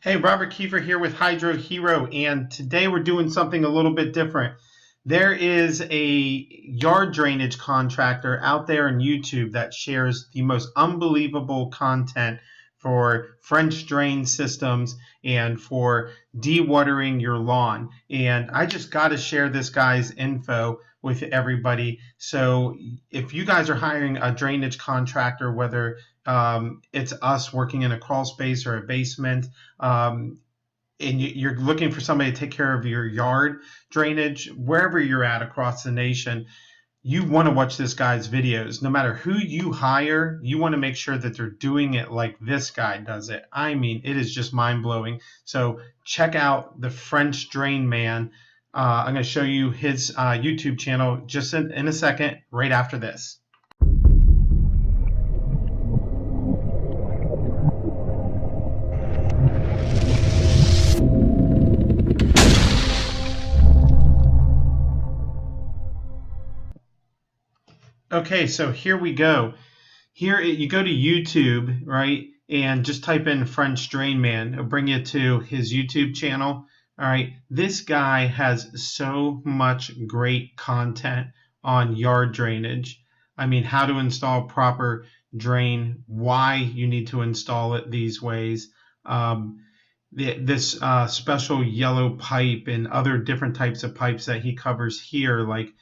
Hey, Robert Kiefer here with HydroHero, and today we're doing something a little bit different. There is a yard drainage contractor out there on YouTube that shares the most unbelievable content for French drain systems and for dewatering your lawn. And I just got to share this guy's info with everybody. So if you guys are hiring a drainage contractor, whether it's us working in a crawl space or a basement, and you're looking for somebody to take care of your yard drainage, wherever you're at across the nation, you want to watch this guy's videos. No matter who you hire, you want to make sure that they're doing it like this guy does it. I mean, it is just mind-blowing. So check out the French Drain Man. I'm going to show you his YouTube channel just in a second, right after this. Okay, so here we go. Here you go to YouTube, right, and just type in French Drain Man. It'll bring you to his YouTube channel. All right, this guy has so much great content on yard drainage. I mean, how to install proper drain, why you need to install it these ways. This special yellow pipe and other different types of pipes that he covers here, like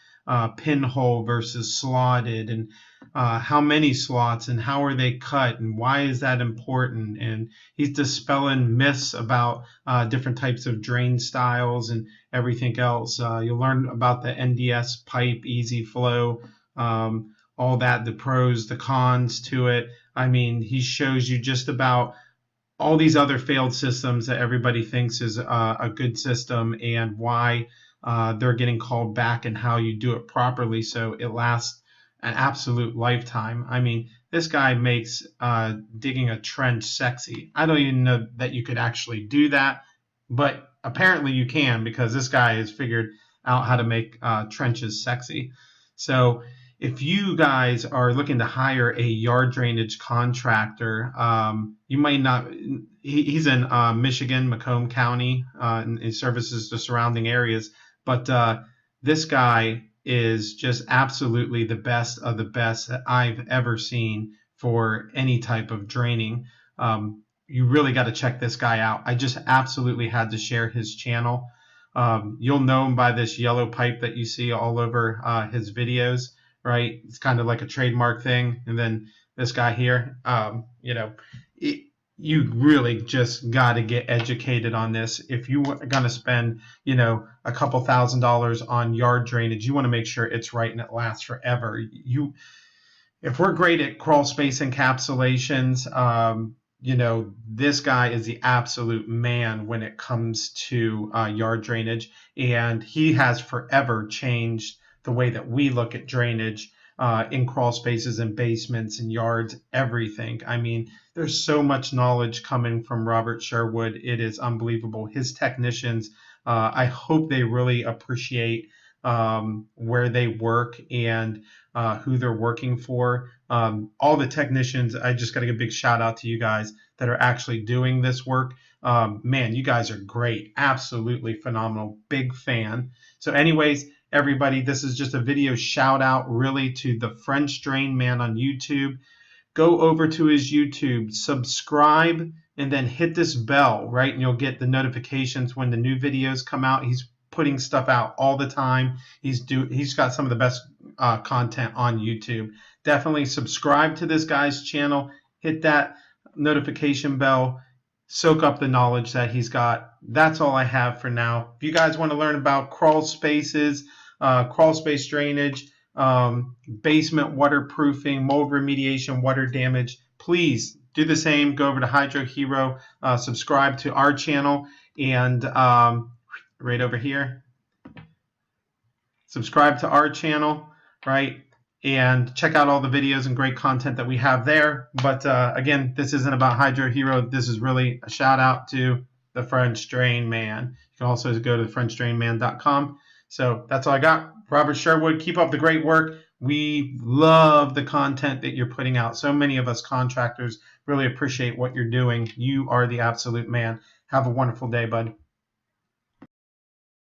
pinhole versus slotted, and how many slots and how are they cut and why is that important. And he's dispelling myths about different types of drain styles and everything else. You'll learn about the NDS pipe, easy flow, all that, the pros, the cons to it. I mean, he shows you just about all these other failed systems that everybody thinks is a good system and why they're getting called back and how you do it properly so it lasts an absolute lifetime. I mean, this guy makes digging a trench sexy. I don't even know that you could actually do that, but apparently you can, because this guy has figured out how to make trenches sexy. So if you guys are looking to hire a yard drainage contractor, you might not. He's in Michigan, Macomb County, and he services the surrounding areas. But this guy is just absolutely the best of the best that I've ever seen for any type of draining. You really got to check this guy out. I just absolutely had to share his channel. You'll know him by this yellow pipe that you see all over his videos, right? It's kind of like a trademark thing. And then this guy here, you really just got to get educated on this. If you are going to spend, a couple $1,000s on yard drainage, you want to make sure it's right and it lasts forever. If we're great at crawl space encapsulations, this guy is the absolute man when it comes to yard drainage, and he has forever changed the way that we look at drainage in crawl spaces and basements and yards, everything. I mean, there's so much knowledge coming from Robert Sherwood. It is unbelievable. His technicians, I hope they really appreciate where they work and who they're working for. All the technicians, I just got to give a big shout out to you guys that are actually doing this work. Man, you guys are great. Absolutely phenomenal. Big fan. So anyways, everybody, this is just a video shout out really to the French Drain Man on YouTube. Go over to his YouTube, subscribe, and then hit this bell, right? And you'll get the notifications when the new videos come out. He's putting stuff out all the time. He's got some of the best content on YouTube. Definitely subscribe to this guy's channel. Hit that notification bell. Soak up the knowledge that he's got. That's all I have for now. If you guys want to learn about crawl spaces, crawl space drainage, basement waterproofing, mold remediation, water damage, please do the same. Go over to HydroHero, subscribe to our channel, and right over here, subscribe to our channel, right? And check out all the videos and great content that we have there. But again, this isn't about HydroHero. This is really a shout out to the French Drain Man. You can also go to FrenchDrainMan.com. So that's all I got. Robert Sherwood, keep up the great work. We love the content that you're putting out. So many of us contractors really appreciate what you're doing. You are the absolute man. Have a wonderful day, bud.